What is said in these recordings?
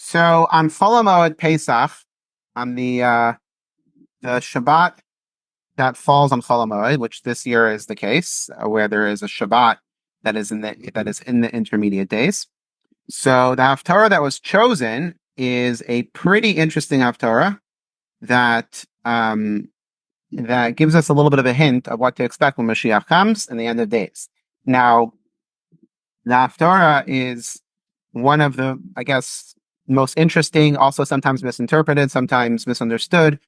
So on Chol Hamoed Pesach, on the Shabbat that falls on Chol Hamoed, which this year is the case, where there is a Shabbat that is in the intermediate days. So the Haftarah that was chosen is a pretty interesting Haftarah that that gives us a little bit of a hint of what to expect when Moshiach comes in the end of days. Now, the Haftarah is one of the, I guess, most interesting, also sometimes misinterpreted, sometimes misunderstood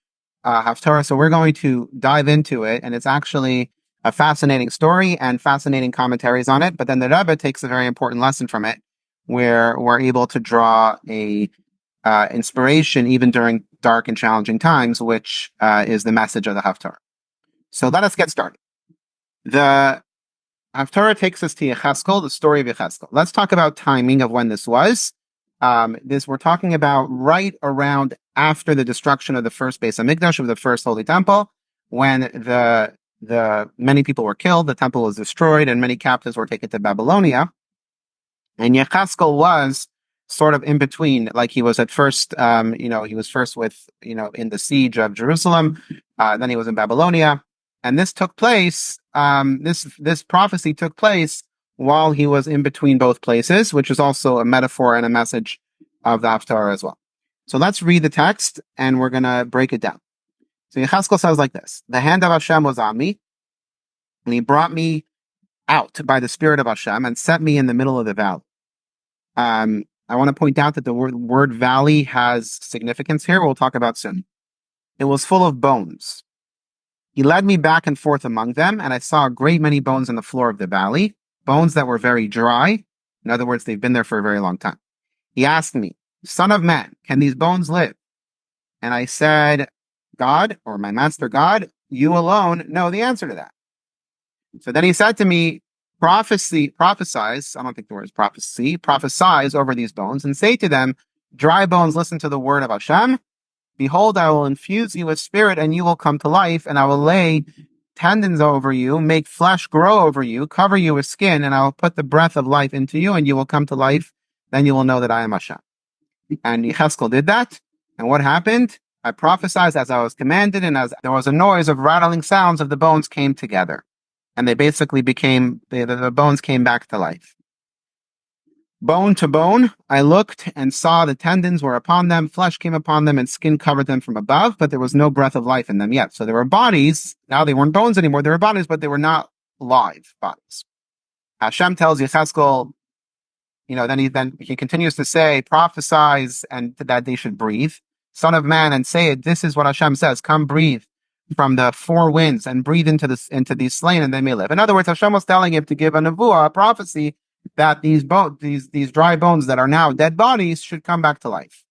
Haftarah. So we're going to dive into it, and it's actually a fascinating story and fascinating commentaries on it. But then the Rebbe takes a very important lesson from it, where we're able to draw a inspiration even during dark and challenging times, which is the message of the Haftarah. So let us get started. The Haftarah takes us to Yecheskel, the story of Yecheskel. Let's talk about timing of when this was. We're talking about right around after the destruction of the first Beis Hamikdash, of the first Holy Temple, when the many people were killed, the temple was destroyed, and many captives were taken to Babylonia. And Yecheskel was sort of in between, like he was at first, he was first with, in the siege of Jerusalem, then he was in Babylonia, and this took place. This prophecy took place while he was in between both places, which is also a metaphor and a message of the Haftarah as well. So let's read the text, and we're going to break it down. So Yecheskel says like this: the hand of Hashem was on me, and he brought me out by the Spirit of Hashem and set me in the middle of the valley. I want to point out that the word valley has significance here. We'll talk about soon. It was full of bones. He led me back and forth among them, and I saw a great many bones on the floor of the valley, bones that were very dry. In other words, they've been there for a very long time. He asked me, "Son of man, can these bones live?" And I said, "God, or my master God, you alone know the answer to that." So then he said to me, prophesize, I don't think the word is prophecy, prophesize over these bones and say to them, "Dry bones, listen to the word of Hashem. Behold, I will infuse you with spirit and you will come to life, and I will lay tendons over you, make flesh grow over you, cover you with skin, and I will put the breath of life into you, and you will come to life. Then you will know that I am Hashem." And Yecheskel did that. And what happened? I prophesied as I was commanded, and as there was a noise of rattling sounds of the bones came together. And they basically the bones came back to life. Bone to bone, I looked and saw the tendons were upon them, flesh came upon them, and skin covered them from above, but there was no breath of life in them yet. So there were bodies. Now they weren't bones anymore. They were bodies, but they were not live bodies. Hashem tells Yecheskel, then he continues to say, prophesize and that they should breathe. Son of man, and say it. This is what Hashem says. Come breathe from the four winds and breathe into these slain, and they may live. In other words, Hashem was telling him to give a nevuah, a prophecy, that these dry bones that are now dead bodies should come back to life.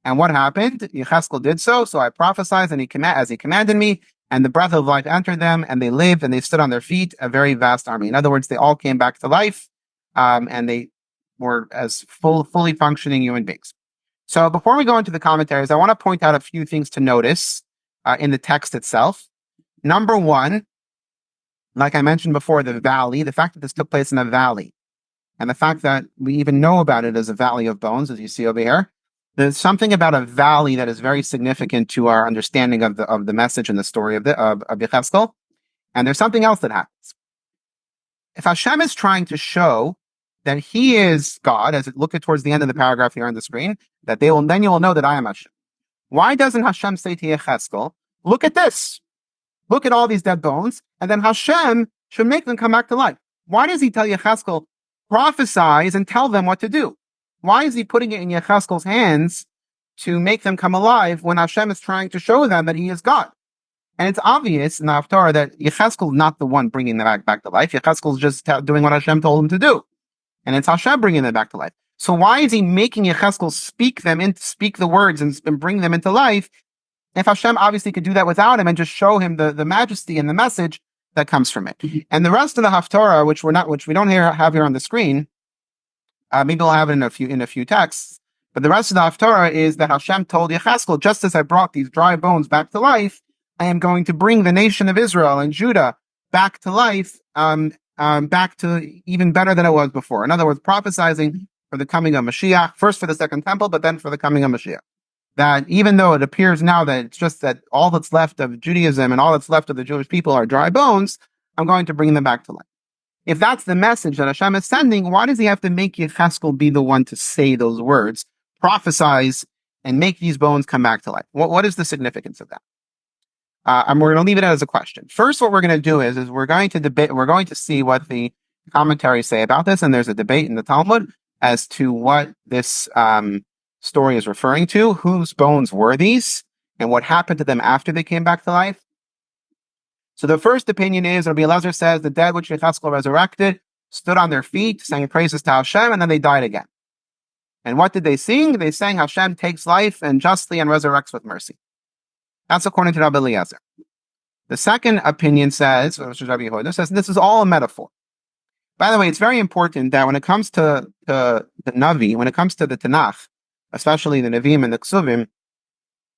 And what happened? Yecheskel did so. So I prophesied, and as he commanded me, and the breath of life entered them, and they lived, and they stood on their feet, a very vast army. In other words, they all came back to life, and they were as fully functioning human beings. So before we go into the commentaries, I want to point out a few things to notice in the text itself. Number one, like I mentioned before, the valley, the fact that this took place in a valley, and the fact that we even know about it as a valley of bones, as you see over here. There's something about a valley that is very significant to our understanding of the message and the story of Yecheskel. And there's something else that happens. If Hashem is trying to show that He is God, as it looked at towards the end of the paragraph here on the screen, then you will know that I am Hashem. Why doesn't Hashem say to Yecheskel, "Look at this, look at all these dead bones," and then Hashem should make them come back to life? Why does He tell Yecheskel, prophesize and tell them what to do? Why is He putting it in Yecheskel's hands to make them come alive when Hashem is trying to show them that He is God? And it's obvious in the Haftarah that Yecheskel is not the one bringing them back to life. Yecheskel is just doing what Hashem told him to do. And it's Hashem bringing them back to life. So why is He making Yecheskel speak the words and bring them into life, if Hashem obviously could do that without him and just show him the majesty and the message that comes from it? And the rest of the Haftarah, which we don't have here on the screen, maybe we'll have it in a few texts, but the rest of the Haftarah is that Hashem told Yecheskel, just as I brought these dry bones back to life, I am going to bring the nation of Israel and Judah back to life, back to even better than it was before. In other words, prophesizing for the coming of Moshiach, first for the second temple, but then for the coming of Moshiach. That even though it appears now that it's just that all that's left of Judaism and all that's left of the Jewish people are dry bones, I'm going to bring them back to life. If that's the message that Hashem is sending, why does he have to make Yecheskel be the one to say those words, prophesize, and make these bones come back to life? What is the significance of that? And we're going to leave it as a question. First, what we're going to do is we're going to debate, we're going to see what the commentaries say about this, and there's a debate in the Talmud as to what this story is referring to, whose bones were these, and what happened to them after they came back to life. So the first opinion is, Rabbi Elazar says, the dead which Yecheskel resurrected stood on their feet, sang praises to Hashem, and then they died again. And what did they sing? They sang, Hashem takes life and justly and resurrects with mercy. That's according to Rabbi Elazar. The second opinion says, which is Rabbi Yehuda, says this is all a metaphor. By the way, it's very important that when it comes to the Navi, when it comes to the Tanakh, especially the Nevi'im and the Ksuvim,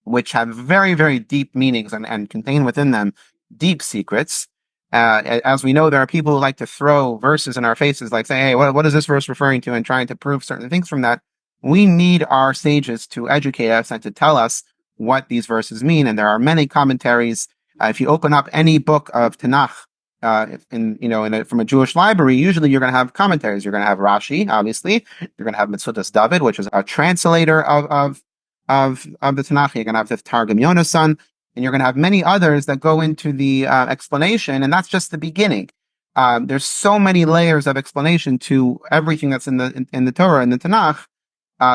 which have very, very deep meanings and contain within them deep secrets. As we know, there are people who like to throw verses in our faces, like say, hey, what is this verse referring to? And trying to prove certain things from that. We need our sages to educate us and to tell us what these verses mean. And there are many commentaries. If you open up any book of Tanakh, from a Jewish library, usually you're going to have commentaries. You're going to have Rashi, obviously. You're going to have Metzudas David, which is a translator of the Tanakh. You're going to have the Targum Yonasan, and you're going to have many others that go into the explanation, and that's just the beginning. There's so many layers of explanation to everything that's in the Torah and the Tanakh,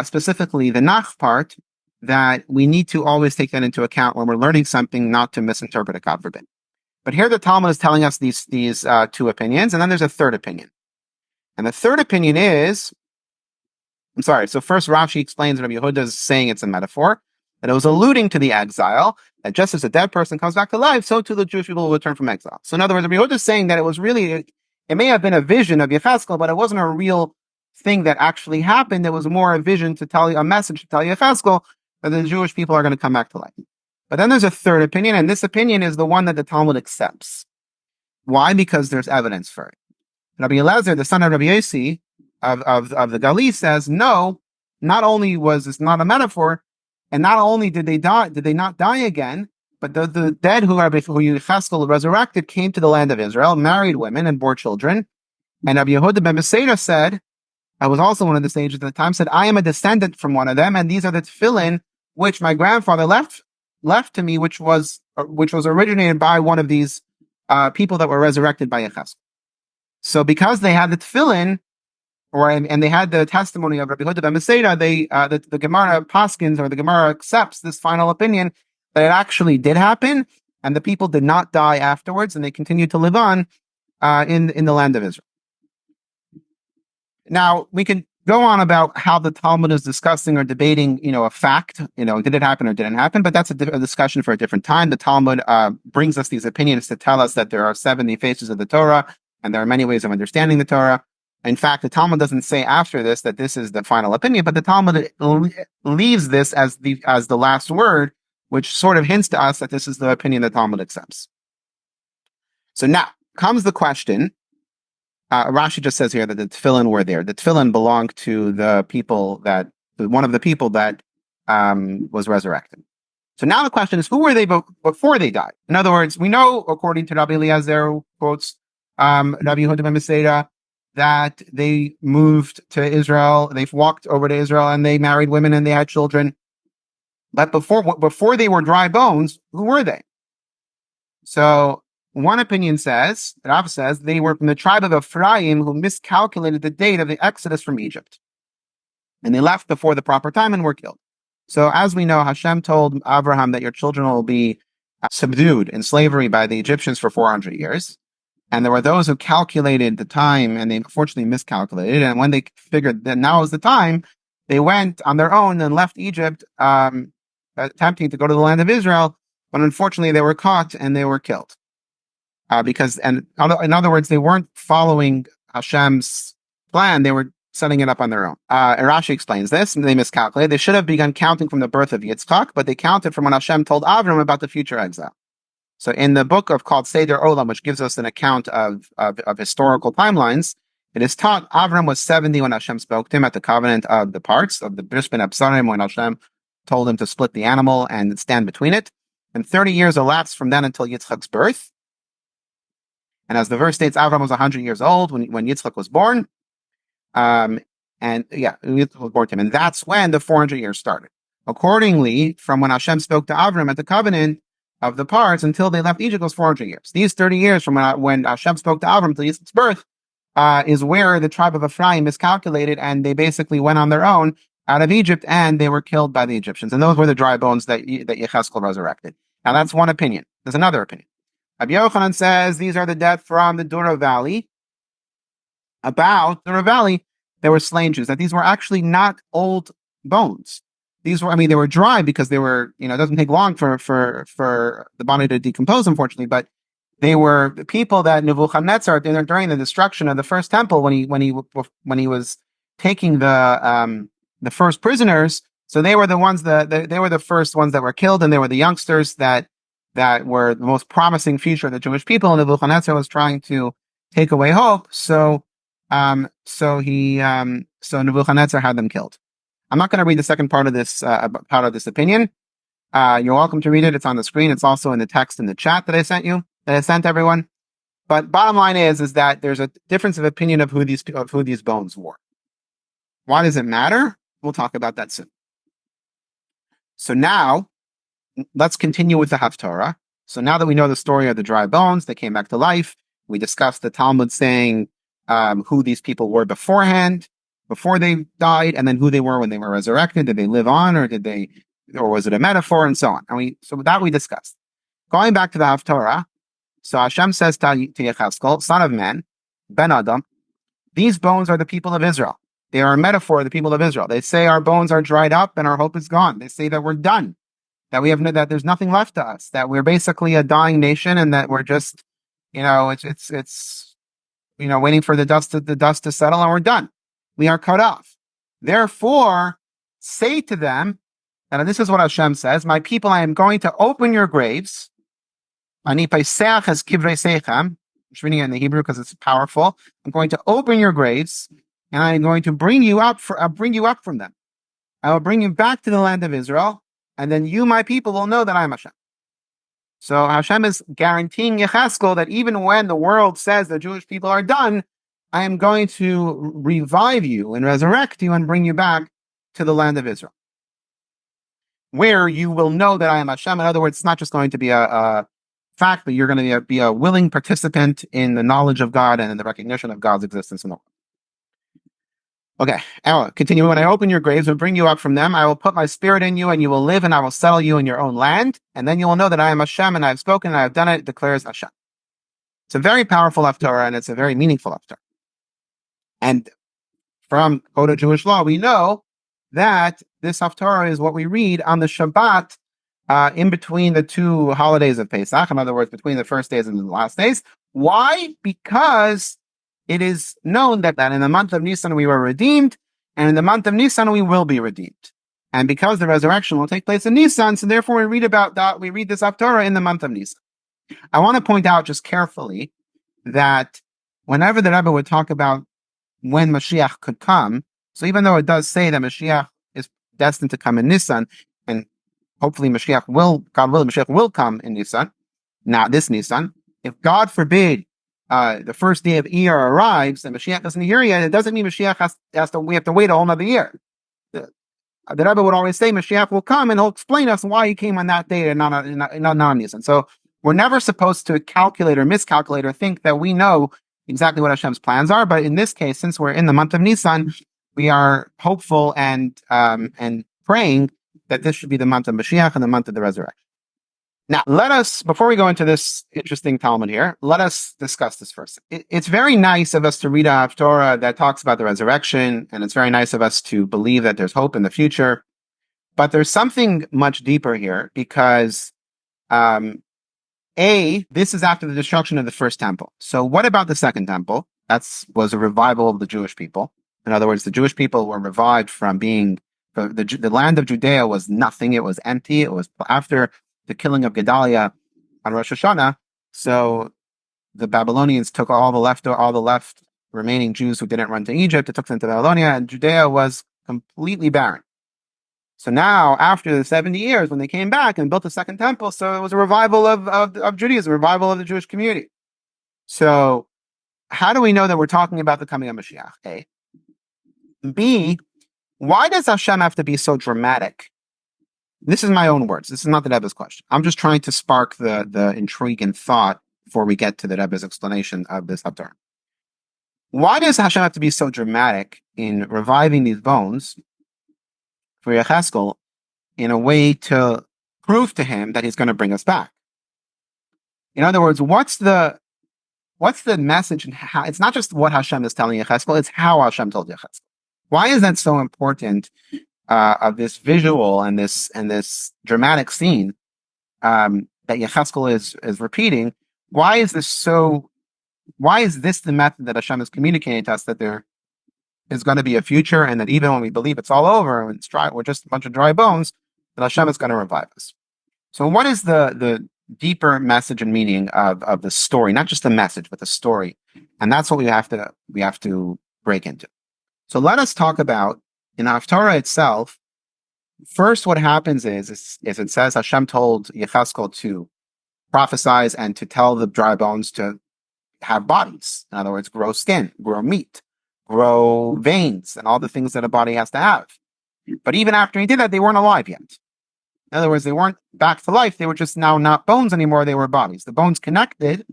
specifically the Nach part, that we need to always take that into account when we're learning something, not to misinterpret it, God forbid. But here the Talmud is telling us these two opinions, and then there's a third opinion. And the third opinion is, so first Rashi explains Rabbi Yehuda is saying it's a metaphor, that it was alluding to the exile, that just as a dead person comes back to life, so too the Jewish people will return from exile. So in other words, Rabbi Yehuda is saying that it was really, it may have been a vision of Yecheskel, but it wasn't a real thing that actually happened. It was more a vision to tell you, a message to tell Yecheskel that the Jewish people are going to come back to life. But then there's a third opinion, and this opinion is the one that the Talmud accepts. Why? Because there's evidence for it. Rabbi Elazar, the son of Rabbi Yossi of the Gali, says, no, not only was this not a metaphor, and not only did they not die again, but the dead who Yecheskel resurrected came to the land of Israel, married women, and bore children. And Rabbi Yehuda ben Beseira said, I was also one of the sages at the time, said, I am a descendant from one of them, and these are the tefillin which my grandfather left to me, which was originated by one of these people that were resurrected by Yecheskel. So because they had the tefillin, and they had the testimony of Rabbi Yehuda ben Beseira, the Gemara Paskins, or the Gemara accepts this final opinion that it actually did happen, and the people did not die afterwards, and they continued to live on in the land of Israel. Now, we can go on about how the Talmud is discussing or debating, a fact, did it happen or didn't happen, but that's a discussion for a different time. The Talmud brings us these opinions to tell us that there are 70 faces of the Torah, and there are many ways of understanding the Torah. In fact, the Talmud doesn't say after this that this is the final opinion, but the Talmud leaves this as the last word, which sort of hints to us that this is the opinion the Talmud accepts. So now comes the question. Rashi just says here that the tefillin were there. The tefillin belonged to one of the people that was resurrected. So now the question is, who were they before they died? In other words, we know, according to Rabbi Eliezer, who quotes Rabbi Yehuda ben Beseira, that they moved to Israel, they've walked over to Israel, and they married women and they had children. But before they were dry bones, who were they? So one opinion says, Rav says, they were from the tribe of Ephraim who miscalculated the date of the exodus from Egypt. And they left before the proper time and were killed. So as we know, Hashem told Abraham that your children will be subdued in slavery by the Egyptians for 400 years. And there were those who calculated the time, and they unfortunately miscalculated. And when they figured that now is the time, they went on their own and left Egypt, attempting to go to the land of Israel. But unfortunately, they were caught and they were killed. In other words, they weren't following Hashem's plan. They were setting it up on their own. Rashi explains this. They miscalculated. They should have begun counting from the birth of Yitzchak, but they counted from when Hashem told Avram about the future exile. So in the book called Seder Olam, which gives us an account of historical timelines, It is taught Avram was 70 when Hashem spoke to him at the covenant of the parts of the Bris ben Absarim, when Hashem told him to split the animal and stand between it. And 30 years elapsed from then until Yitzchak's birth. And as the verse states, Avram was 100 years old when Yitzchak was born. Yitzchak was born to him. And that's when the 400 years started. Accordingly, from when Hashem spoke to Avram at the covenant of the parts until they left Egypt was 400 years. These 30 years from when Hashem spoke to Avram to Yitzchak's birth is where the tribe of Ephraim miscalculated, and they basically went on their own out of Egypt, and they were killed by the Egyptians. And those were the dry bones that Yechezkel resurrected. Now that's one opinion. There's another opinion. Rabbi Yochanan says these are the dead from the Dura Valley. About Dura Valley, there were slain Jews. That these were actually not old bones. These were, they were dry because they were, it doesn't take long for the body to decompose, unfortunately, but they were the people that Nebuchadnezzar, during the destruction of the first temple, when he was taking the first prisoners, so they were the ones they were the first ones that were killed, and they were the youngsters that were the most promising future of the Jewish people, and Nebuchadnezzar was trying to take away hope, so Nebuchadnezzar had them killed. I'm not going to read the second part of this opinion. You're welcome to read it. It's on the screen. It's also in the text in the chat that I sent everyone. But bottom line is that there's a difference of opinion of who these bones were. Why does it matter? We'll talk about that soon. So now, let's continue with the Haftarah. So now that we know the story of the dry bones, they came back to life. We discussed the Talmud saying who these people were beforehand, before they died, and then who they were when they were resurrected. Did they live on, or was it a metaphor, and so on? So that we discussed. Going back to the Haftarah, so Hashem says to Yechezkel, son of man, Ben Adam, these bones are the people of Israel. They are a metaphor of the people of Israel. They say our bones are dried up and our hope is gone. They say that we're done, that there's nothing left to us, that we're basically a dying nation, and that we're just, it's waiting for the dust to settle, and we're done. We are cut off. Therefore, say to them, and this is what Hashem says, my people, I am going to open your graves. Ani paiseach es kivrei seichem. I'm just reading it in the Hebrew because it's powerful. I'm going to open your graves, and I'm going to bring you up from them. I will bring you back to the land of Israel, and then you, my people, will know that I am Hashem. So Hashem is guaranteeing Yechezkel that even when the world says the Jewish people are done, I am going to revive you and resurrect you and bring you back to the land of Israel, where you will know that I am Hashem. In other words, it's not just going to be a fact, but you're going to be a willing participant in the knowledge of God and in the recognition of God's existence in the world. Okay, I'll continue. When I open your graves and bring you up from them, I will put my spirit in you, and you will live, and I will settle you in your own land. And then you will know that I am Hashem, and I have spoken, and I have done it, declares Hashem. It's a very powerful Haftarah, and it's a very meaningful Haftarah. And from Code of Jewish Law, we know that this Haftarah is what we read on the Shabbat in between the two holidays of Pesach. In other words, between the first days and the last days. Why? Because it is known that in the month of Nisan we were redeemed, and in the month of Nisan we will be redeemed. And because the resurrection will take place in Nisan, so therefore we read this Haftarah in the month of Nisan. I want to point out just carefully that whenever the Rebbe would talk about when Moshiach could come, so even though it does say that Moshiach is destined to come in Nisan, and hopefully Moshiach will come in Nisan, not this Nisan. If God forbid the first day of Iyar arrives and Moshiach isn't here yet, it doesn't mean Moshiach we have to wait a whole another year. The Rebbe would always say Moshiach will come, and he'll explain us why he came on that day and not on Nisan. So we're never supposed to calculate or miscalculate or think that we know exactly what Hashem's plans are, but in this case, since we're in the month of Nisan, we are hopeful and praying that this should be the month of Mashiach and the month of the resurrection. Now, before we go into this interesting Talmud here, let us discuss this first. It's very nice of us to read a Haftarah that talks about the resurrection, and it's very nice of us to believe that there's hope in the future, but there's something much deeper here, because this is after the destruction of the first temple. So what about the second temple? That was a revival of the Jewish people. In other words, the Jewish people were revived from being, the land of Judea was nothing. It was empty. It was after the killing of Gedaliah on Rosh Hashanah. So the Babylonians took all the remaining Jews who didn't run to Egypt. It took them to Babylonia, and Judea was completely barren. So now, after the 70 years, when they came back and built a second temple, so it was a revival of Judaism, a revival of the Jewish community. So how do we know that we're talking about the coming of Mashiach? A. B, why does Hashem have to be so dramatic? This is my own words. This is not the Rebbe's question. I'm just trying to spark the intrigue and thought before we get to the Rebbe's explanation of this Haftarah. Why does Hashem have to be so dramatic in reviving these bones for Yecheskel in a way to prove to him that he's going to bring us back? In other words, what's the message and how? It's not just what Hashem is telling Yecheskel, it's how Hashem told Yecheskel. Why is that so important of this visual and this dramatic scene that Yecheskel is repeating? Why is this the method that Hashem is communicating to us, that there is going to be a future, and that even when we believe it's all over and it's dry, we're just a bunch of dry bones, that Hashem is going to revive us? So what is the deeper message and meaning of the story? Not just the message, but the story. And that's what we have to break into. So let us talk about, in Haftarah itself, first what happens is it says Hashem told Yecheskel to prophesize and to tell the dry bones to have bodies. In other words, grow skin, grow meat, grow veins, and all the things that a body has to have. But even after he did that, they weren't alive yet. In other words, they weren't back to life. They were just now not bones anymore. They were bodies. The bones connected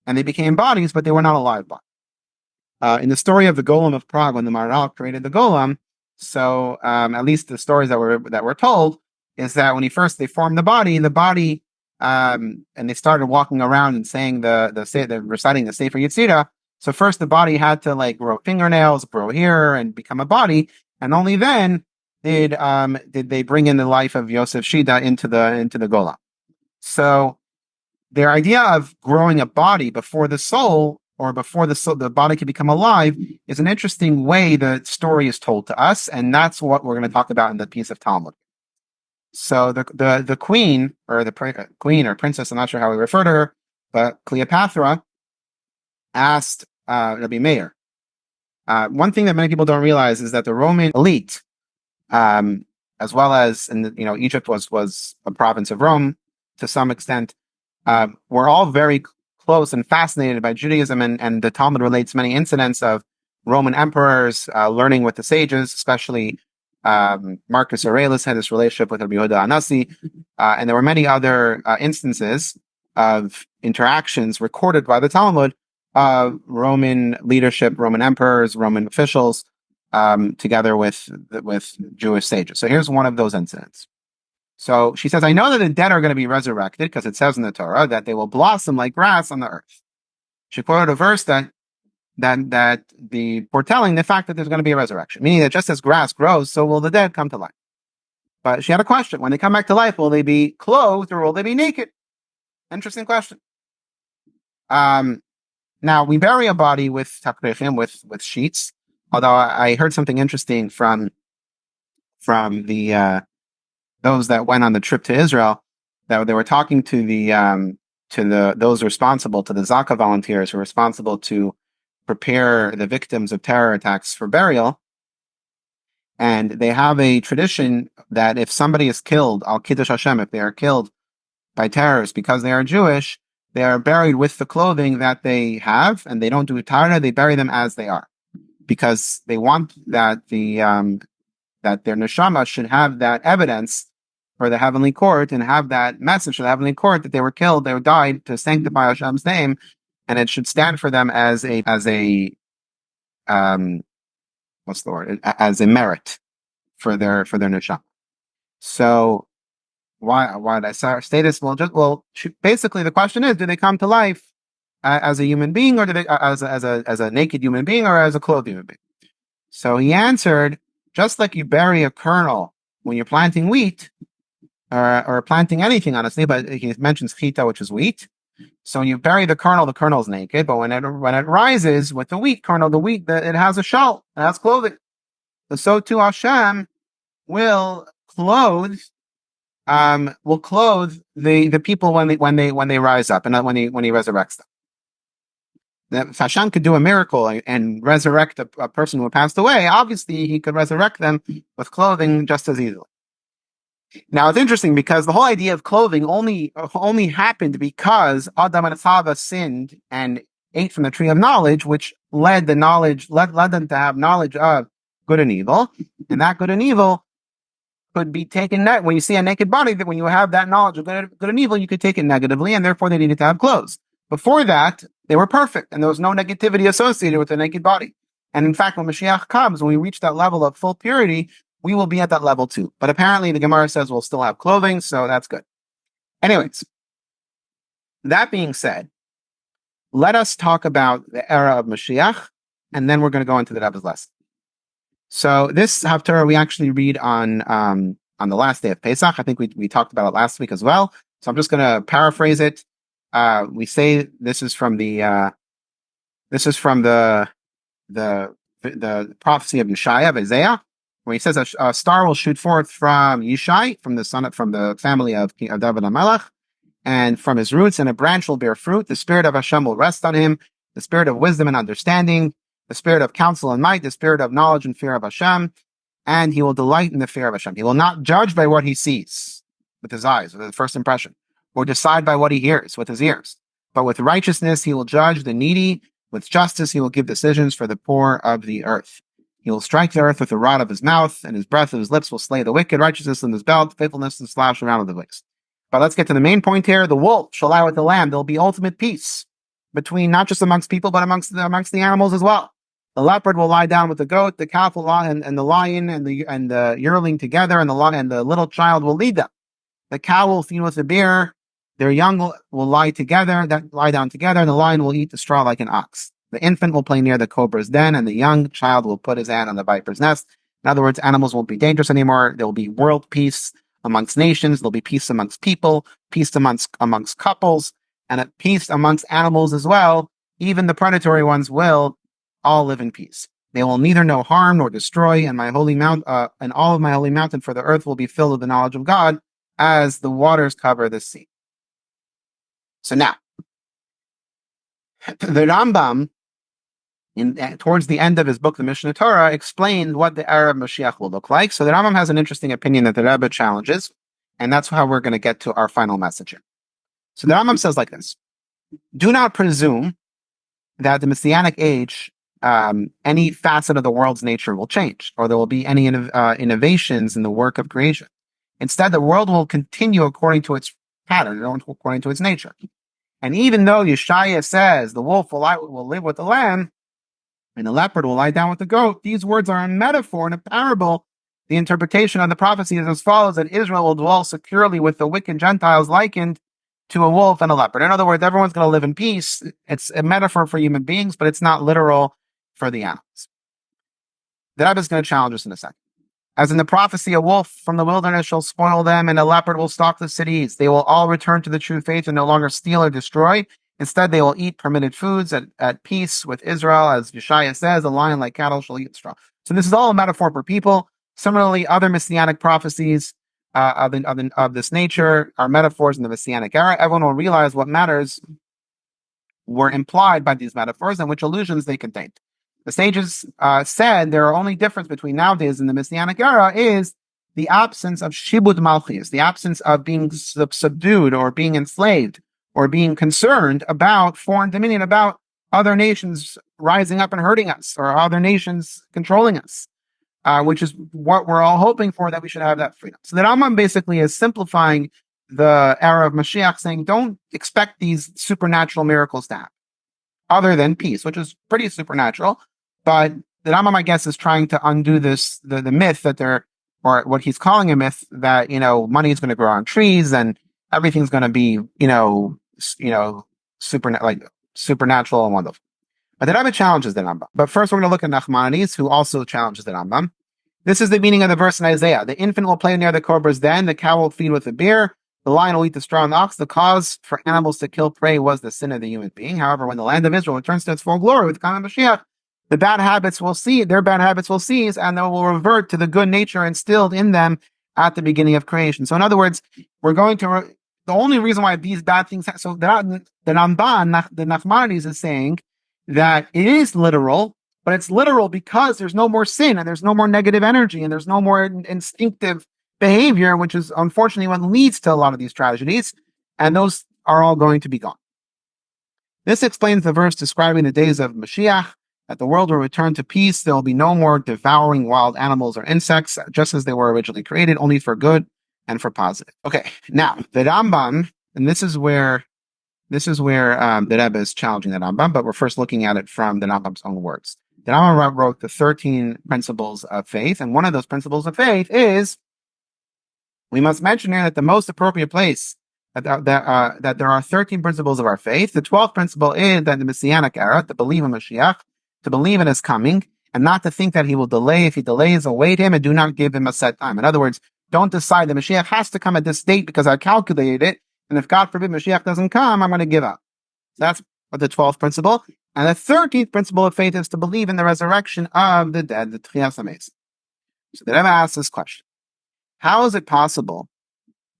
and they became bodies, but they were not alive bodies. In the story of the Golem of Prague, when the Maharal created the Golem, so at least the stories that were told is that when they formed the body, and they started walking around and saying reciting the Sefer Yetzirah. So first the body had to grow fingernails, grow hair, and become a body, and only then did they bring in the life of Yosef Shida into the Golem. So their idea of growing a body before the soul, or before the body can become alive, is an interesting way the story is told to us, and that's what we're going to talk about in the piece of Talmud. So the queen, or the queen or princess, I'm not sure how we refer to her, but Cleopatra asked Rebbe Meir. One thing that many people don't realize is that the Roman elite, as well as Egypt was a province of Rome to some extent, were all very close and fascinated by Judaism, and the Talmud relates many incidents of Roman emperors learning with the sages, especially Marcus Aurelius had this relationship with Rabbi Yehuda Anasi, and there were many other instances of interactions recorded by the Talmud of Roman leadership, Roman emperors, Roman officials, together with Jewish sages. So here's one of those incidents. So she says, I know that the dead are going to be resurrected, because it says in the Torah that they will blossom like grass on the earth. She quoted a verse that the foretelling the fact that there's going to be a resurrection, meaning that just as grass grows, so will the dead come to life. But she had a question. When they come back to life, will they be clothed or will they be naked? Interesting question. Now, we bury a body with taprechim, with sheets, although I heard something interesting from the those that went on the trip to Israel, that they were talking to those responsible, to the Zaka volunteers who are responsible to prepare the victims of terror attacks for burial. And they have a tradition that if somebody is killed, al Kiddush Hashem, if they are killed by terrorists because they are Jewish, they are buried with the clothing that they have, and they don't do tara, they bury them as they are, because they want that that their neshama should have that evidence for the heavenly court, and have that message to the heavenly court that they were killed, they died to sanctify Hashem's name, and it should stand for them as a what's the word? As a merit for their neshama. So why did I say this? Basically the question is, do they come to life as a human being, or do they as a naked human being, or as a clothed human being? So he answered, just like you bury a kernel when you're planting wheat, or planting anything, honestly, but he mentions chita, which is wheat. So when you bury the kernel's naked, but when it rises with the wheat kernel, it has a shell, it has clothing. So too Hashem will clothe the people when they rise up, and when he resurrects them. If Hashem could do a miracle and resurrect a person who passed away, obviously he could resurrect them with clothing just as easily. Now it's interesting because the whole idea of clothing only happened because Adam and Chava sinned and ate from the tree of knowledge, which led them to have knowledge of good and evil, and that good and evil could be taken when you see a naked body, that when you have that knowledge of good and evil, you could take it negatively, and therefore they needed to have clothes. Before that, they were perfect, and there was no negativity associated with the naked body. And in fact, when Mashiach comes, when we reach that level of full purity, we will be at that level too. But apparently the Gemara says we'll still have clothing, so that's good. Anyways, that being said, let us talk about the era of Mashiach, and then we're going to go into the Rebbe's lesson. So this Haftarah we actually read on the last day of Pesach. I think we talked about it last week as well. So I'm just going to paraphrase it. We say this is from the prophecy of Yeshaya, of Isaiah, where he says a star will shoot forth from Yishai, from the family of David HaMelech, and from his roots, and a branch will bear fruit. The spirit of Hashem will rest on him, the spirit of wisdom and understanding, the spirit of counsel and might, the spirit of knowledge and fear of Hashem, and he will delight in the fear of Hashem. He will not judge by what he sees with his eyes, with the first impression, or decide by what he hears with his ears. But with righteousness he will judge the needy. With justice he will give decisions for the poor of the earth. He will strike the earth with the rod of his mouth, and his breath of his lips will slay the wicked. Righteousness in his belt, faithfulness and slash around the waist. But let's get to the main point here. The wolf shall lie with the lamb. There will be ultimate peace between, not just amongst people, but amongst the animals as well. The leopard will lie down with the goat, the calf will lie, and the lion and the yearling together, and the little child will lead them. The cow will feed with the bear. Their young will lie down together, and the lion will eat the straw like an ox. The infant will play near the cobra's den, and the young child will put his hand on the viper's nest. In other words, animals won't be dangerous anymore. There will be world peace amongst nations. There'll be peace amongst people, peace amongst couples, and peace amongst animals as well. Even the predatory ones will all live in peace. They will neither know harm nor destroy, and my holy mount, and all of my holy mountain, for the earth will be filled with the knowledge of God, as the waters cover the sea. So now, the Rambam, towards the end of his book, the Mishnah Torah, explained what the era of Mashiach will look like. So the Rambam has an interesting opinion that the Rebbe challenges, and that's how we're going to get to our final message here. So the Rambam says like this: do not presume that the Messianic age, any facet of the world's nature will change, or there will be any innovations in the work of creation. Instead, the world will continue according to its pattern, according to its nature. And even though Yeshaya says the wolf will live with the lamb, and the leopard will lie down with the goat, these words are a metaphor and a parable. The interpretation of the prophecy is as follows: that Israel will dwell securely with the wicked Gentiles, likened to a wolf and a leopard. In other words, everyone's going to live in peace. It's a metaphor for human beings, but it's not literal for the animals. The Rebbe is going to challenge us in a second. As in the prophecy, a wolf from the wilderness shall spoil them, and a leopard will stalk the cities. They will all return to the true faith and no longer steal or destroy. Instead, they will eat permitted foods at peace with Israel. As Yeshaya says, a lion like cattle shall eat straw. So this is all a metaphor for people. Similarly, other messianic prophecies of this nature are metaphors in the messianic era. Everyone will realize what matters were implied by these metaphors and which allusions they contained. The sages said their only difference between nowadays and the messianic era is the absence of shibud malchus, the absence of being subdued or being enslaved or being concerned about foreign dominion, about other nations rising up and hurting us, or other nations controlling us, which is what we're all hoping for, that we should have that freedom. So the Rambam basically is simplifying the era of Mashiach, saying don't expect these supernatural miracles to happen, other than peace, which is pretty supernatural. But the Rambam, I guess, is trying to undo the myth that or what he's calling a myth, that, money is going to grow on trees and everything's going to be, supernatural and wonderful. But the Rebbe challenges the Rambam. But first, we're going to look at Nachmanides, who also challenges the Rambam. This is the meaning of the verse in Isaiah: the infant will play near the cobra's den, the cow will feed with the bear, the lion will eat the straw and the ox. The cause for animals to kill prey was the sin of the human being. However, when the land of Israel returns to its full glory with Queen Cleopatra, their bad habits will cease, and they will revert to the good nature instilled in them at the beginning of creation. So in other words, we're going to, the only reason why these bad things, so the Ramban, the Nachmanides is saying, that it is literal, but it's literal because there's no more sin and there's no more negative energy and there's no more instinctive behavior, which is unfortunately what leads to a lot of these tragedies, and those are all going to be gone. This explains the verse describing the days of Moshiach, that the world will return to peace. There will be no more devouring wild animals or insects, just as they were originally created, only for good and for positive. Okay, now the Rambam, and this is where the Rebbe is challenging the Rambam, but we're first looking at it from the Rambam's own words. The Rambam wrote the 13 principles of faith, and one of those principles of faith is, we must mention here that the most appropriate place that there are 13 principles of our faith. The 12th principle is that the Messianic era, to believe in Mashiach, to believe in his coming, and not to think that he will delay. If he delays, await him and do not give him a set time. In other words, don't decide that Mashiach has to come at this date because I calculated it, and if God forbid Mashiach doesn't come, I'm going to give up. So that's the 12th principle. And the 13th principle of faith is to believe in the resurrection of the dead, the Tchias HaMesim. So the Rebbe asks this question: how is it possible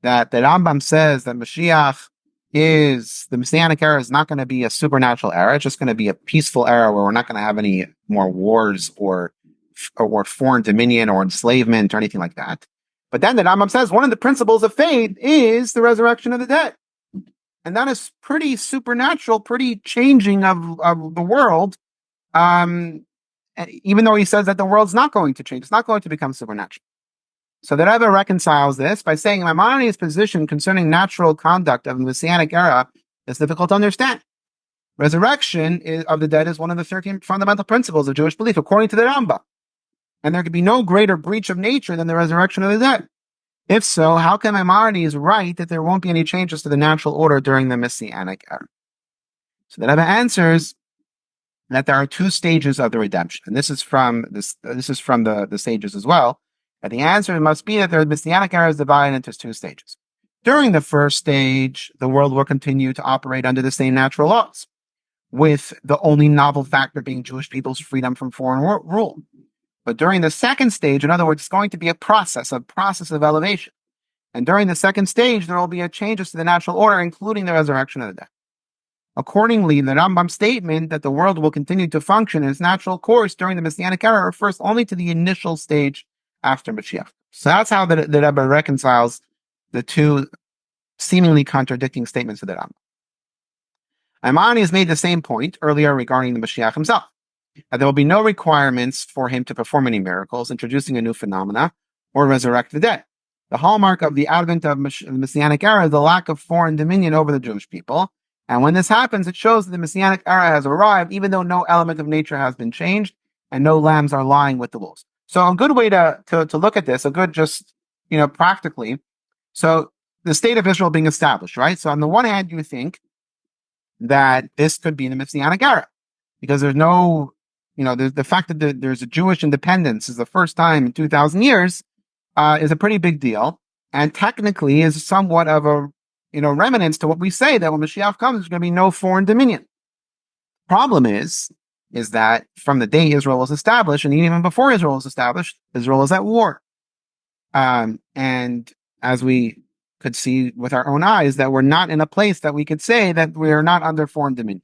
that the Rambam says that Mashiach is, the Messianic era is not going to be a supernatural era, it's just going to be a peaceful era where we're not going to have any more wars or foreign dominion or enslavement or anything like that? But then the Rambam says one of the principles of faith is the resurrection of the dead. And that is pretty supernatural, pretty changing of the world. Even though he says that the world's not going to change, it's not going to become supernatural. So the Rebbe reconciles this by saying Maimonides' position concerning natural conduct of the Messianic era is difficult to understand. Resurrection of the dead is one of the 13 fundamental principles of Jewish belief, according to the Rambam. And there could be no greater breach of nature than the resurrection of the dead. If so, how can Maimonides write that there won't be any changes to the natural order during the Messianic era? So the Rebbe answers that there are two stages of the redemption, and this is from the sages as well. And the answer must be that the Messianic era is divided into two stages. During the first stage, the world will continue to operate under the same natural laws, with the only novel factor being Jewish people's freedom from foreign rule. But during the second stage, in other words, it's going to be a process of elevation. And during the second stage, there will be changes to the natural order, including the resurrection of the dead. Accordingly, the Rambam's statement that the world will continue to function in its natural course during the Messianic era refers only to the initial stage after Mashiach. So that's how the Rebbe reconciles the two seemingly contradicting statements of the Rambam. Maimonides made the same point earlier regarding the Mashiach himself, that there will be no requirements for him to perform any miracles, introducing a new phenomena, or resurrect the dead. The hallmark of the advent of the Messianic era is the lack of foreign dominion over the Jewish people. And when this happens, it shows that the Messianic era has arrived, even though no element of nature has been changed and no lambs are lying with the wolves. So a good way to look at this, practically. So the state of Israel being established, right? So on the one hand, you think that this could be the Messianic era because there's no, the fact that there's a Jewish independence is the first time in 2,000 years is a pretty big deal, and technically is somewhat of a remnants to what we say that when Mashiach comes, there's going to be no foreign dominion. Problem is that from the day Israel was established, and even before Israel was established, Israel is at war. And as we could see with our own eyes, that we're not in a place that we could say that we are not under foreign dominion.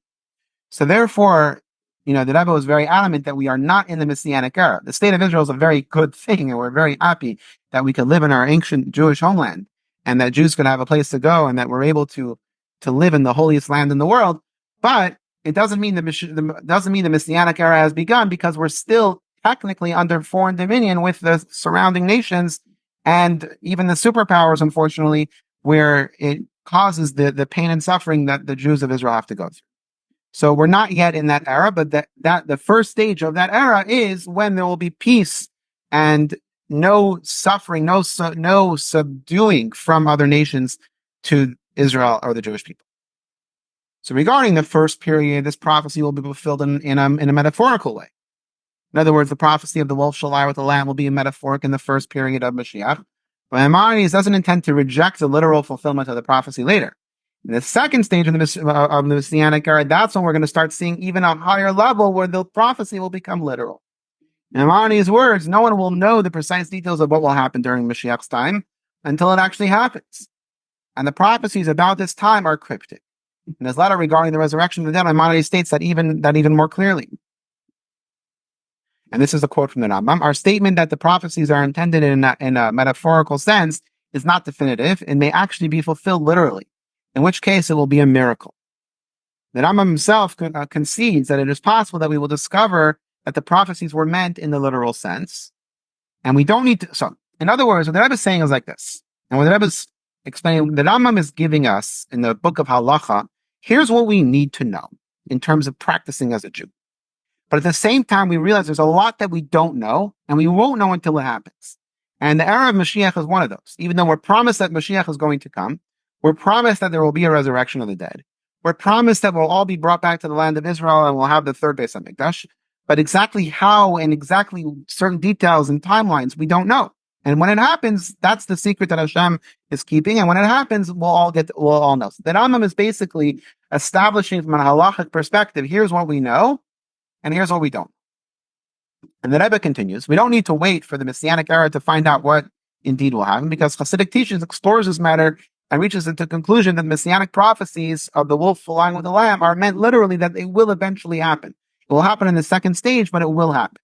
So therefore, the Rebbe was very adamant that we are not in the Messianic era. The state of Israel is a very good thing, and we're very happy that we could live in our ancient Jewish homeland, and that Jews could have a place to go, and that we're able to live in the holiest land in the world. But it doesn't mean the Messianic era has begun, because we're still technically under foreign dominion with the surrounding nations and even the superpowers, unfortunately, where it causes the pain and suffering that the Jews of Israel have to go through. So we're not yet in that era, but that the first stage of that era is when there will be peace and no suffering, no subduing from other nations to Israel or the Jewish people. So regarding the first period, this prophecy will be fulfilled in a metaphorical way. In other words, the prophecy of the wolf shall lie with the lamb will be a metaphoric in the first period of Mashiach. But Maimonides doesn't intend to reject the literal fulfillment of the prophecy later. In the second stage of the Messianic era, that's when we're going to start seeing even a higher level where the prophecy will become literal. In Maimonides' words, no one will know the precise details of what will happen during Mashiach's time until it actually happens. And the prophecies about this time are cryptic. In his letter regarding the resurrection of the dead, Maimonides states that even more clearly. And this is a quote from the Rambam: "Our statement that the prophecies are intended in a metaphorical sense is not definitive and may actually be fulfilled literally, in which case it will be a miracle." The Rambam himself concedes that it is possible that we will discover that the prophecies were meant in the literal sense, and we don't need to. So, in other words, what the Rebbe is saying is like this, and what the Rebbe is explaining, the Rambam is giving us in the book of Halacha, here's what we need to know in terms of practicing as a Jew. But at the same time, we realize there's a lot that we don't know, and we won't know until it happens. And the era of Mashiach is one of those. Even though we're promised that Mashiach is going to come, we're promised that there will be a resurrection of the dead. We're promised that we'll all be brought back to the land of Israel and we'll have the third Beis HaMikdash. But exactly how and exactly certain details and timelines, we don't know. And when it happens, that's the secret that Hashem is keeping. And when it happens, we'll all know. So the Rambam is basically establishing from a halachic perspective, here's what we know, and here's what we don't. And the Rebbe continues, we don't need to wait for the Messianic era to find out what indeed will happen, because Hasidic teachings explores this matter and reaches into the conclusion that Messianic prophecies of the wolf flying with the lamb are meant literally that they will eventually happen. It will happen in the second stage, but it will happen.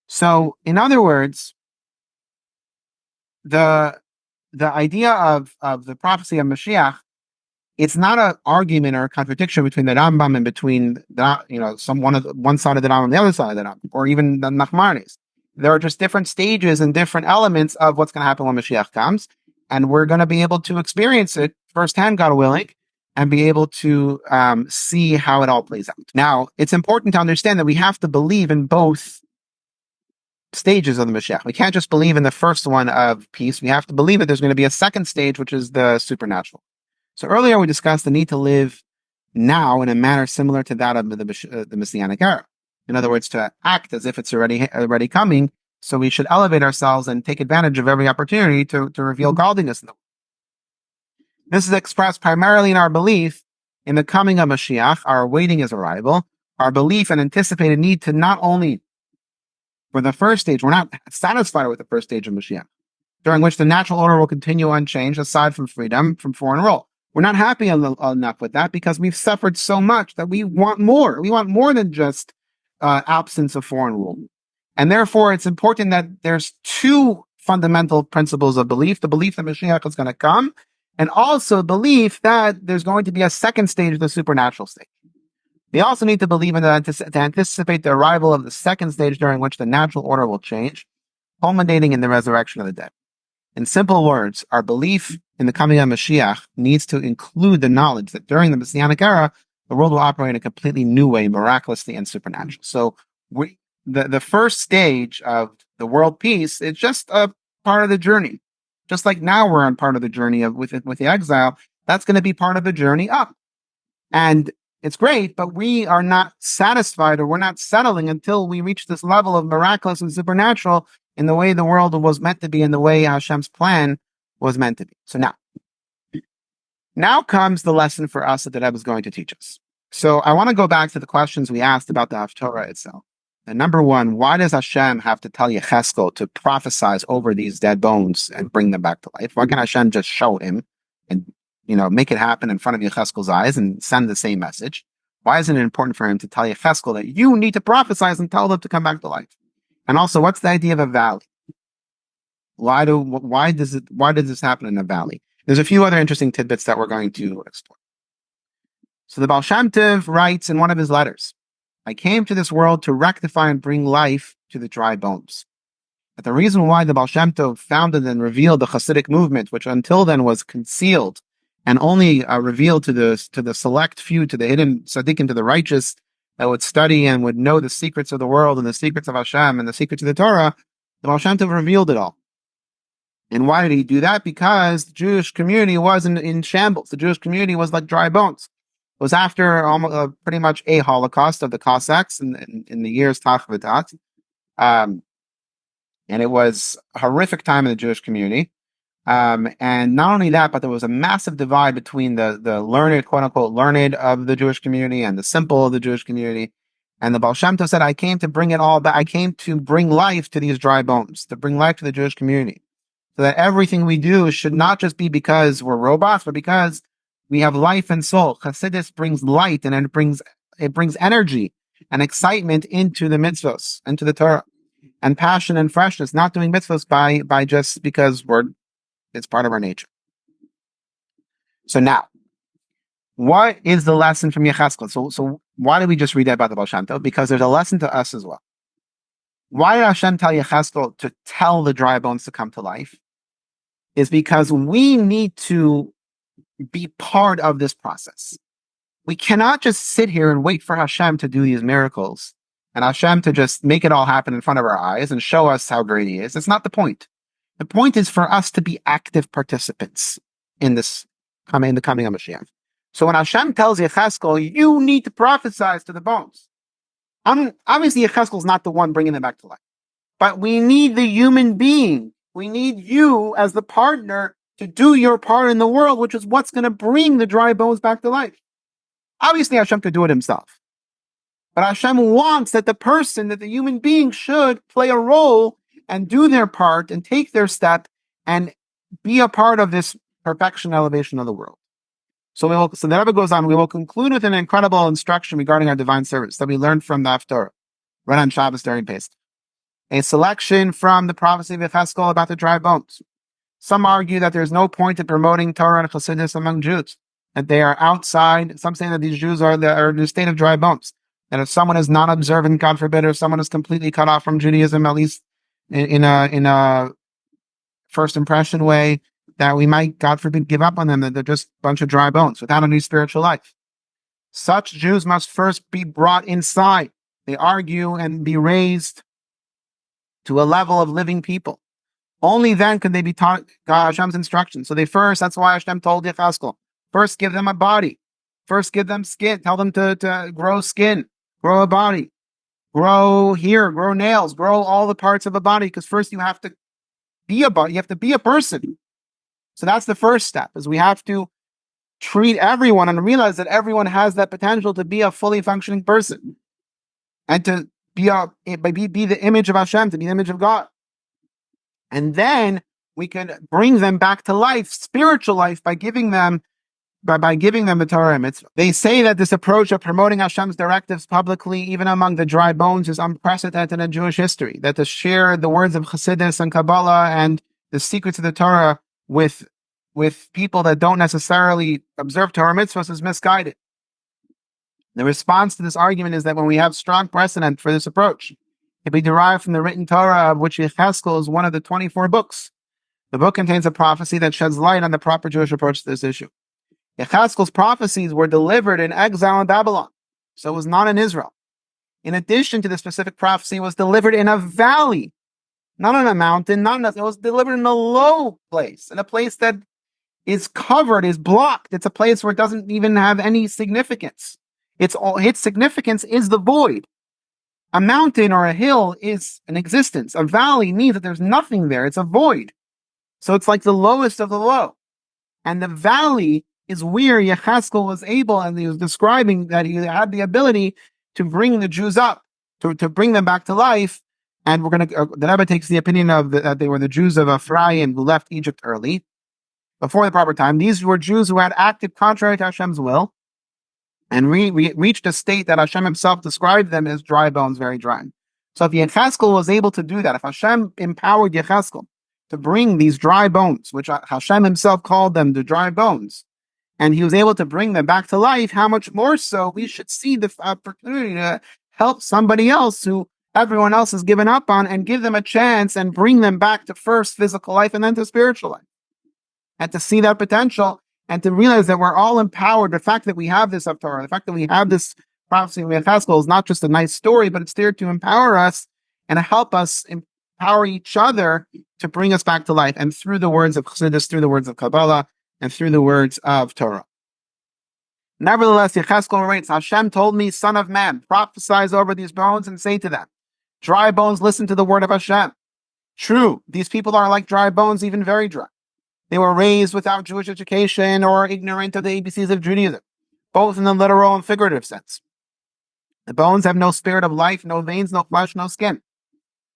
So, in other words, the idea of the prophecy of Mashiach, it's not an argument or a contradiction between the Rambam and between one side of the Rambam and the other side of the Rambam, or even the Nachmanides. There are just different stages and different elements of what's going to happen when Mashiach comes, and we're going to be able to experience it firsthand, God willing, and be able to see how it all plays out. Now, it's important to understand that we have to believe in both stages of the Mashiach. We can't just believe in the first one of peace. We have to believe that there's going to be a second stage, which is the supernatural. So earlier we discussed the need to live now in a manner similar to that of the Messianic era. In other words, to act as if it's already coming. So we should elevate ourselves and take advantage of every opportunity to reveal godliness in the world. This is expressed primarily in our belief in the coming of Mashiach, our awaiting his arrival, our belief and anticipated need to not only for the first stage, we're not satisfied with the first stage of Mashiach, during which the natural order will continue unchanged aside from freedom from foreign rule. We're not happy enough with that because we've suffered so much that we want more. We want more than just absence of foreign rule. And therefore, it's important that there's two fundamental principles of belief: the belief that Mashiach is going to come, and also belief that there's going to be a second stage of the supernatural stage. We also need to believe in to anticipate the arrival of the second stage during which the natural order will change, culminating in the resurrection of the dead. In simple words, our belief in the coming of Mashiach needs to include the knowledge that during the Messianic era, the world will operate in a completely new way, miraculously and supernatural. So the first stage of the world peace is just a part of the journey. Just like now we're on part of the journey with the exile, that's going to be part of the journey up. And it's great, but we are not satisfied, or we're not settling until we reach this level of miraculous and supernatural in the way the world was meant to be, in the way Hashem's plan was meant to be. So now comes the lesson for us that the Rebbe is going to teach us. So I want to go back to the questions we asked about the Haftorah itself. And number one, why does Hashem have to tell Yecheskel to prophesize over these dead bones and bring them back to life? Why can't Hashem just show him and make it happen in front of Yecheskel's eyes and send the same message? Why isn't it important for him to tell Yecheskel that you need to prophesize and tell them to come back to life? And also, what's the idea of a valley? Why does this happen in a valley? There's a few other interesting tidbits that we're going to explore. So the Baal Shem Tov writes in one of his letters, I came to this world to rectify and bring life to the dry bones. But the reason why the Baal Shem Tov founded and revealed the Hasidic movement, which until then was concealed and only revealed to the select few, to the hidden tzaddikim, to the righteous that would study and would know the secrets of the world and the secrets of Hashem and the secrets of the Torah, the Baal Shem Tov revealed it all. And why did he do that? Because the Jewish community was in shambles. The Jewish community was like dry bones. It was after pretty much a Holocaust of the Cossacks in the years Tach V'Tat. And it was a horrific time in the Jewish community. And not only that, but there was a massive divide between the learned, quote unquote, learned of the Jewish community and the simple of the Jewish community. And the Baal Shem Tov said, I came to bring it all back. I came to bring life to these dry bones, to bring life to the Jewish community. So that everything we do should not just be because we're robots, but because We have life and soul. Chassidus brings light, and it brings energy and excitement into the mitzvos, into the Torah, and passion and freshness. Not doing mitzvos by just because it's part of our nature. So now, what is the lesson from Yechezkel? So why did we just read that about the Baal Shem Tov? Because there's a lesson to us as well. Why did Hashem tell Yechezkel to tell the dry bones to come to life? Is because we need to be part of this process. We cannot just sit here and wait for Hashem to do these miracles and Hashem to just make it all happen in front of our eyes and show us how great He is. That's not the point. The point is for us to be active participants in the coming of Moshiach. So when Hashem tells Yechezkel, you need to prophesy to the bones. Obviously, Yechezkel is not the one bringing them back to life. But we need the human being. We need you as the partner to do your part in the world, which is what's going to bring the dry bones back to life. Obviously, Hashem could do it himself. But Hashem wants that the human being should play a role and do their part and take their step and be a part of this perfection elevation of the world. So the Rebbe goes on, we will conclude with an incredible instruction regarding our divine service that we learned from the Haftorah, read on Shabbos during Pesach. A selection from the prophecy of Yechezkel about the dry bones. Some argue that there's no point in promoting Torah and Chassidus among Jews, that they are outside. Some say that these Jews are in the state of dry bones, that if someone is not observant, God forbid, or someone is completely cut off from Judaism, at least in a first impression way, that we might, God forbid, give up on them, that they're just a bunch of dry bones without any spiritual life. Such Jews must first be brought inside. They argue and be raised to a level of living people. Only then can they be taught Hashem's instructions. So that's why Hashem told Yechezkel, first give them a body. First give them skin. Tell them to grow skin, grow a body, grow hair, grow nails, grow all the parts of a body. Because first you have to be a body. You have to be a person. So that's the first step, is we have to treat everyone and realize that everyone has that potential to be a fully functioning person and to be the image of Hashem, to be the image of God. And then we can bring them back to life, spiritual life, by giving them the Torah and Mitzvah. They say that this approach of promoting Hashem's directives publicly, even among the dry bones, is unprecedented in Jewish history. That to share the words of Chassidus and Kabbalah and the secrets of the Torah with people that don't necessarily observe Torah mitzvahs is misguided. The response to this argument is that when we have strong precedent for this approach, it be derived from the written Torah, of which Yechezkel is one of the 24 books. The book contains a prophecy that sheds light on the proper Jewish approach to this issue. Yechezkel's prophecies were delivered in exile in Babylon, so it was not in Israel. In addition to the specific prophecy, it was delivered in a valley, not on a mountain, it was delivered in a low place, in a place that is covered, is blocked. It's a place where it doesn't even have any significance. Its significance is the void. A mountain or a hill is an existence. A valley means that there's nothing there. It's a void. So it's like the lowest of the low. And the valley is where Yechezkel was able, and he was describing that he had the ability to bring the Jews up, to bring them back to life. And the Rebbe takes the opinion that they were the Jews of Ephraim who left Egypt early, before the proper time. These were Jews who had acted contrary to Hashem's will, and reached a state that Hashem himself described them as dry bones, very dry. So if Yechezkel was able to do that, if Hashem empowered Yechezkel to bring these dry bones, which Hashem himself called them the dry bones, and he was able to bring them back to life, how much more so we should see the opportunity to help somebody else who everyone else has given up on, and give them a chance and bring them back to first physical life and then to spiritual life. And to see that potential and to realize that we're all empowered. The fact that we have this Haftarah, the fact that we have this prophecy of Yechezkel is not just a nice story, but it's there to empower us and to help us empower each other to bring us back to life. And through the words of Chassidus, through the words of Kabbalah, and through the words of Torah. Nevertheless, Yechezkel writes, Hashem told me, son of man, prophesize over these bones and say to them, dry bones, listen to the word of Hashem. True, these people are like dry bones, even very dry. They were raised without Jewish education or ignorant of the ABCs of Judaism, both in the literal and figurative sense. The bones have no spirit of life, no veins, no flesh, no skin.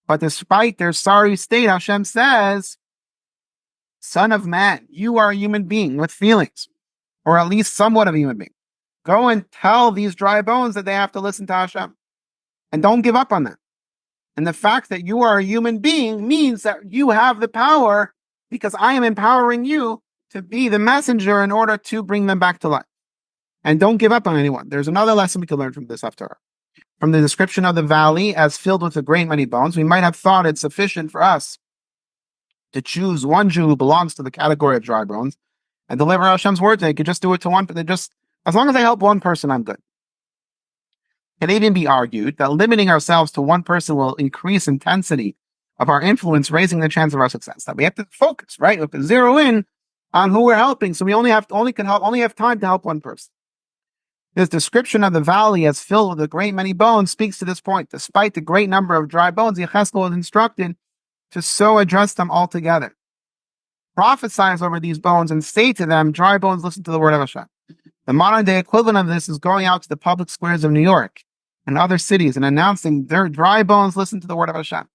But despite their sorry state, Hashem says, son of man, you are a human being with feelings. or at least somewhat of a human being. Go and tell these dry bones that they have to listen to Hashem. And don't give up on them. And the fact that you are a human being means that you have the power, because I am empowering you to be the messenger in order to bring them back to life. And don't give up on anyone. There's another lesson we can learn from this after. From the description of the valley as filled with a great many bones, we might have thought it sufficient for us to choose one Jew who belongs to the category of dry bones and deliver Hashem's word. They could just do it to one, but as long as they help one person, I'm good. It can even be argued that limiting ourselves to one person will increase intensity of our influence, raising the chance of our success. That we have to focus, right? We have to zero in on who we're helping, so we only have time to help one person. This description of the valley as filled with a great many bones speaks to this point. Despite the great number of dry bones, Yechezkel was instructed to so address them all together. Prophesize over these bones and say to them, dry bones, listen to the word of Hashem. The modern day equivalent of this is going out to the public squares of New York and other cities and announcing their dry bones, listen to the word of Hashem.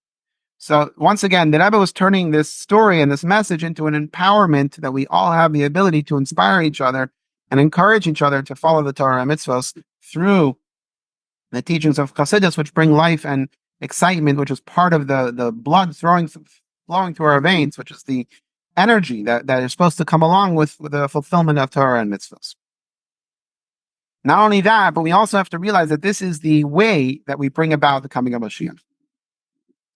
So once again, the Rebbe was turning this story and this message into an empowerment that we all have the ability to inspire each other and encourage each other to follow the Torah and mitzvahs through the teachings of Chassidus, which bring life and excitement, which is part of the blood flowing through our veins, which is the energy that is supposed to come along with the fulfillment of Torah and mitzvahs. Not only that, but we also have to realize that this is the way that we bring about the coming of Moshiach.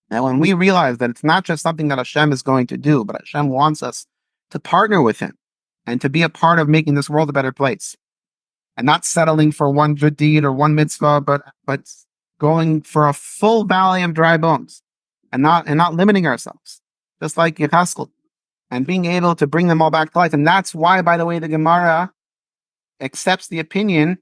And when we realize that it's not just something that Hashem is going to do, but Hashem wants us to partner with Him and to be a part of making this world a better place, and not settling for one good deed or one mitzvah, but going for a full valley of dry bones, and not limiting ourselves, just like Yechezkel, and being able to bring them all back to life. And that's why, by the way, the Gemara accepts the opinion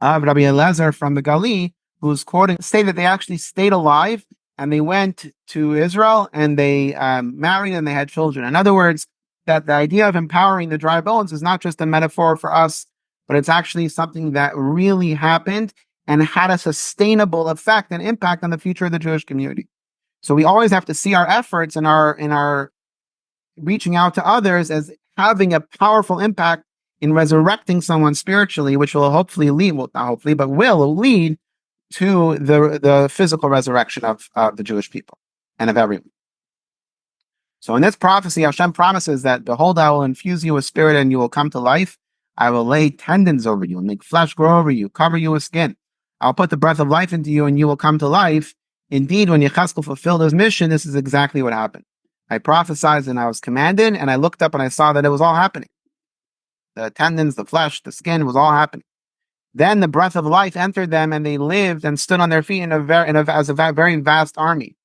of Rabbi Eliezer from the Gali, who's quoting, say that they actually stayed alive and they went to Israel and they married and they had children. In other words, that the idea of empowering the dry bones is not just a metaphor for us, but it's actually something that really happened and had a sustainable effect and impact on the future of the Jewish community. So we always have to see our efforts and our reaching out to others as having a powerful impact in resurrecting someone spiritually, which will hopefully lead, well, not hopefully, but will lead to the physical resurrection of the Jewish people and of everyone. So in this prophecy, Hashem promises that, behold, I will infuse you with spirit and you will come to life. I will lay tendons over you and make flesh grow over you, cover you with skin. I'll put the breath of life into you and you will come to life. Indeed, when Yechezkel fulfilled his mission, this is exactly what happened. I prophesied and I was commanded, and I looked up and I saw that it was all happening. The tendons, the flesh, the skin was all happening. Then the breath of life entered them and they lived and stood on their feet as a very vast army.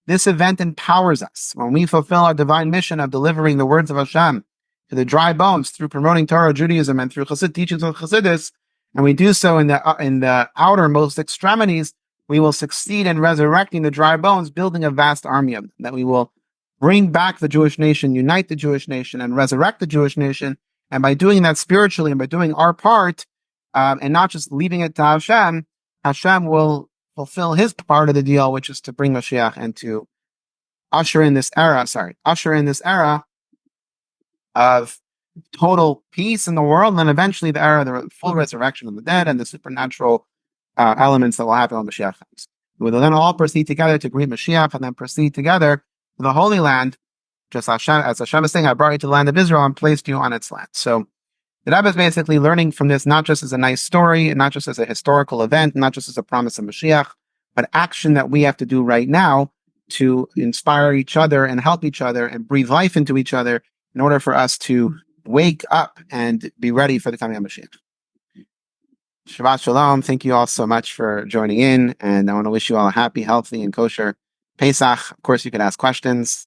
This event empowers us when we fulfill our divine mission of delivering the words of Hashem to the dry bones through promoting Torah, Judaism, and through Chassid teachings of Chassidus, and we do so in the outermost extremities. We will succeed in resurrecting the dry bones, building a vast army of them, that we will bring back the Jewish nation, unite the Jewish nation, and resurrect the Jewish nation. And by doing that spiritually and by doing our part, and not just leaving it to Hashem, Hashem will fulfill His part of the deal, which is to bring Moshiach and to usher in this era of total peace in the world, and then eventually the era of the full resurrection of the dead and the supernatural elements that will happen when Mashiach comes. We will then all proceed together to greet Mashiach and then proceed together to the Holy Land, just as Hashem is saying, I brought you to the land of Israel and placed you on its land. So the Rebbe is basically learning from this, not just as a nice story, and not just as a historical event, not just as a promise of Mashiach, but action that we have to do right now to inspire each other and help each other and breathe life into each other in order for us to wake up and be ready for the coming of Mashiach. Shabbat Shalom. Thank you all so much for joining in, and I want to wish you all a happy, healthy, and kosher Pesach. Of course, you can ask questions.